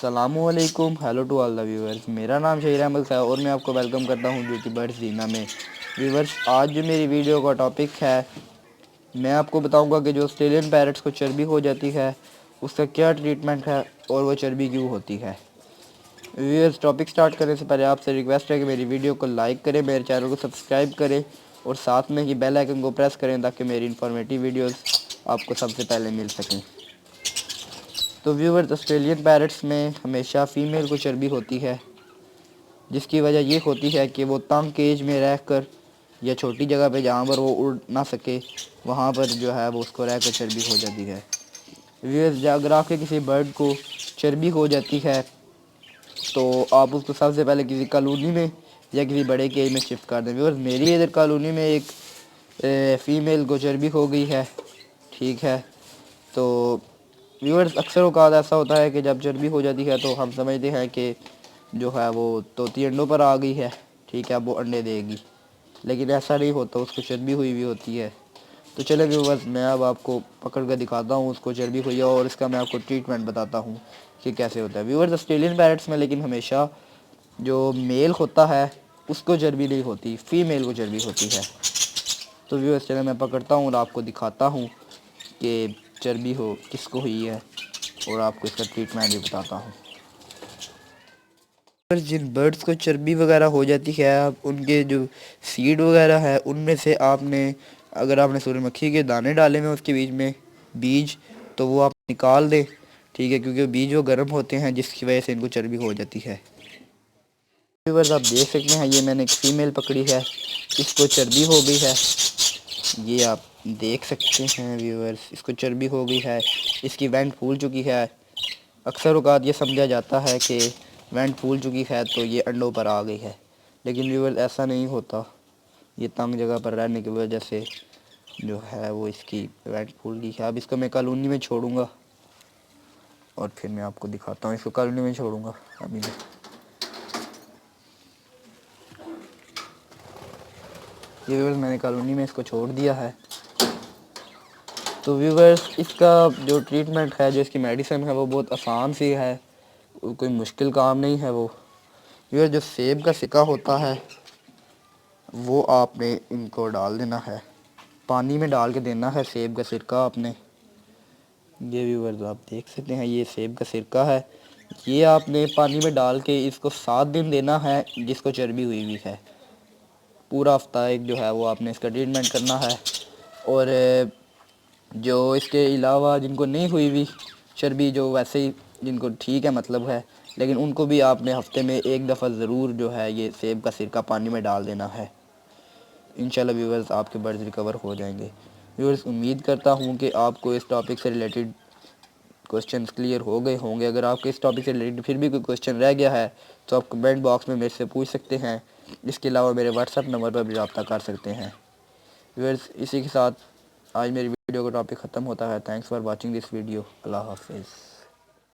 السلام علیکم، hello to all the viewers. میرا نام شہیر احمد ہے اور میں آپ کو ویلکم کرتا ہوں بیوٹی برڈز زینہ میں۔ ویورز، آج جو میری ویڈیو کا ٹاپک ہے، میں آپ کو بتاؤں گا کہ جو آسٹریلین پیرٹس کو چربی ہو جاتی ہے اس کا کیا ٹریٹمنٹ ہے اور وہ چربی کیوں ہوتی ہے۔ ویورز، ٹاپک سٹارٹ کرنے سے پہلے آپ سے ریکویسٹ ہے کہ میری ویڈیو کو لائک کریں، میرے چینل کو سبسکرائب کریں اور ساتھ میں ہی بیل آئکن کو پریس کریں تاکہ میری انفارمیٹیو ویڈیوز آپ کو سب سے پہلے مل سکیں۔ تو ویورز، آسٹریلین پیرٹس میں ہمیشہ فیمیل کو چربی ہوتی ہے، جس کی وجہ یہ ہوتی ہے کہ وہ تنگ کیج میں رہ کر یا چھوٹی جگہ پہ جہاں پر وہ اڑ نہ سکے وہاں پر جو ہے وہ اس کو رہ کر چربی ہو جاتی ہے۔ ویورز، اگر آپ کے کسی برڈ کو چربی ہو جاتی ہے تو آپ اس کو سب سے پہلے کسی کالونی میں یا کسی بڑے کیج میں شفٹ کر دیں۔ ویورز، میری ادھر کالونی میں ایک فیمیل کو چربی ہو گئی ہے، ٹھیک ہے۔ تو ویورز، اکثر اوقات ایسا ہوتا ہے کہ جب چربی ہو جاتی ہے تو ہم سمجھتے ہیں کہ جو ہے وہ طوطی انڈوں پر آ گئی ہے، ٹھیک ہے، اب وہ انڈے دے گی، لیکن ایسا نہیں ہوتا، اس کو چربی ہوئی بھی ہوتی ہے۔ تو چلیں ویورز، میں اب آپ کو پکڑ کر دکھاتا ہوں اس کو چربی ہوئی ہے اور اس کا میں آپ کو ٹریٹمنٹ بتاتا ہوں کہ کیسے ہوتا ہے۔ ویورز، آسٹریلین پیرٹس میں لیکن ہمیشہ جو میل ہوتا ہے اس کو چربی نہیں ہوتی، فیمیل کو چربی ہوتی ہے۔ تو ویورز، چلیں میں پکڑتا ہوں اور آپ کو دکھاتا ہوں کہ چربی کس کو ہوئی ہے اور آپ کو اس کا ٹریٹمنٹ بھی بتاتا ہوں۔ جن برڈز کو چربی وغیرہ ہو جاتی ہے، ان کے جو سیڈ وغیرہ ہے ان میں سے اگر آپ نے سورج مکھی کے دانے ڈالے میں اس کے بیچ میں بیج، تو وہ آپ نکال دیں، ٹھیک ہے، کیونکہ بیج وہ گرم ہوتے ہیں جس کی وجہ سے ان کو چربی ہو جاتی ہے۔ ویورز، آپ دیکھ سکتے ہیں یہ میں نے ایک فیمیل پکڑی ہے، اس کو چربی ہو گئی ہے، یہ آپ دیکھ سکتے ہیں۔ ویورز، اس کو چربی ہو گئی ہے، اس کی وینٹ پھول چکی ہے۔ اکثر اوقات یہ سمجھا جاتا ہے کہ وینٹ پھول چکی ہے تو یہ انڈوں پر آ گئی ہے، لیکن ویورز ایسا نہیں ہوتا، یہ تنگ جگہ پر رہنے کی وجہ سے جو ہے وہ اس کی وینٹ پھول گئی ہے۔ اب اس کو میں کالونی میں چھوڑوں گا اور پھر میں آپ کو دکھاتا ہوں، اس کو کالونی میں چھوڑوں گا ابھی میں۔ ویورز، میں نے کالونی میں اس کو چھوڑ دیا ہے۔ تو ویورز، اس کا جو ٹریٹمنٹ ہے، جو اس کی میڈیسن ہے، وہ بہت آسان سی ہے، کوئی مشکل کام نہیں ہے وہ۔ ویورز، جو سیب کا سکہ ہوتا ہے وہ آپ نے ان کو ڈال دینا ہے، پانی میں ڈال کے دینا ہے سیب کا سرکہ آپ نے۔ یہ ویورز آپ دیکھ سکتے ہیں، یہ سیب کا سرکہ ہے، یہ آپ نے پانی میں ڈال کے اس کو 7 دن دینا ہے جس کو چربی ہوئی ہے۔ پورا ہفتہ ایک جو ہے وہ آپ نے اس کا ٹریٹمنٹ کرنا ہے۔ اور جو اس کے علاوہ جن کو نہیں ہوئی ہوئی چربی، جو ویسے ہی جن کو ٹھیک ہے مطلب ہے، لیکن ان کو بھی آپ نے ہفتے میں ایک دفعہ ضرور جو ہے یہ سیب کا سرکہ پانی میں ڈال دینا ہے۔ انشاءاللہ ویورز، آپ کے برڈز ریکور ہو جائیں گے۔ ویورز، امید کرتا ہوں کہ آپ کو اس ٹاپک سے ریلیٹڈ کوسچنز کلیئر ہو گئے ہوں گے۔ اگر آپ کے اس ٹاپک سے ریلیٹڈ پھر بھی کوئی کوسچن رہ گیا ہے تو آپ کمنٹ باکس میں میرے سے پوچھ سکتے ہیں، اس کے علاوہ میرے واٹس ایپ نمبر پر بھی رابطہ کر سکتے ہیں۔ ویورز، اسی کے ساتھ آج میری ویڈیو کا ٹاپک ختم ہوتا ہے۔ Thanks for watching this video. اللہ حافظ۔